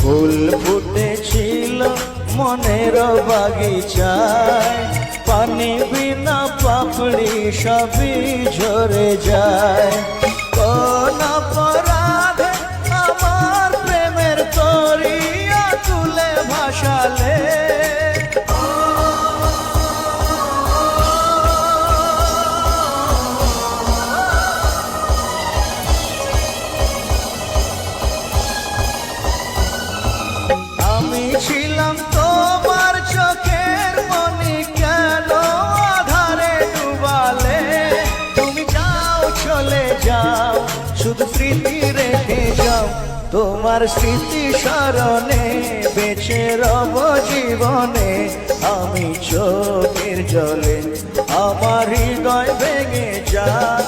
ফুল ফুটেছিল মনের বাগিচায়, পানি বিনা পাপড়ি সবই ঝরে যায়। কোন অপরাধে আমার প্রেমের তরিয়া তুলে ভাসালে, আমি ছিলাম তোমার চোখের মনি, কেন আধারে ডুবালে? তুমি যাও চলে যাও, শুধু স্মৃতি রেখে যাও। তোমার স্মৃতি স্মরণে বেঁচে রব জীবনে। আমি চোখের জলে আমার হৃদয় ভেঙে যায়।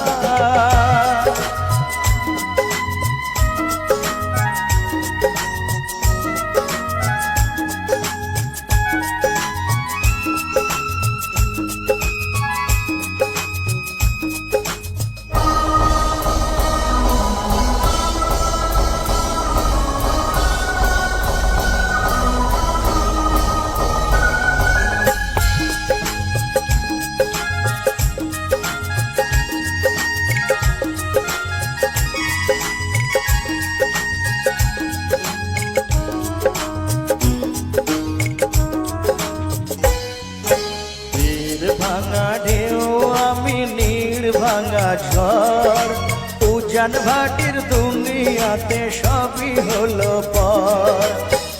ভাঙা ঢেউ আমি নীড় ভাঙা ঝড়, উজান ভাটির দুনিয়াতে সবই হলো পর।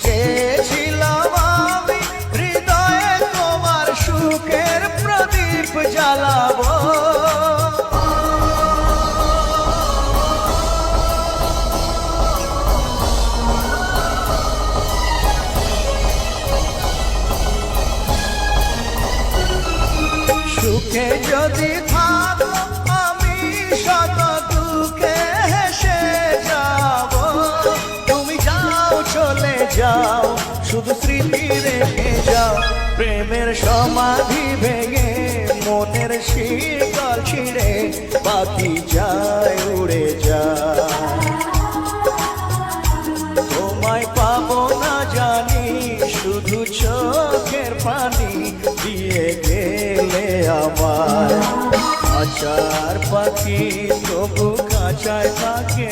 চেয়েছিলাম আমি হৃদয়ে তোমার সুখের প্রদীপ জ্বালাবো, সুখে যদি থাকো আমি শত দুঃখে হেসে যাব। তুমি যাও চলে যাও, শুধু স্মৃতি রেখে যাও। প্রেমের সমাধি ভেঙে মনের শিকল ছিঁড়ে পাখি যায় উড়ে যায়। তোমায় পাবো না জানি, শুধু চোখের পানি দিয়ে গেলে আমার। খাঁচার পাখি তবু খাঁচায় থাকে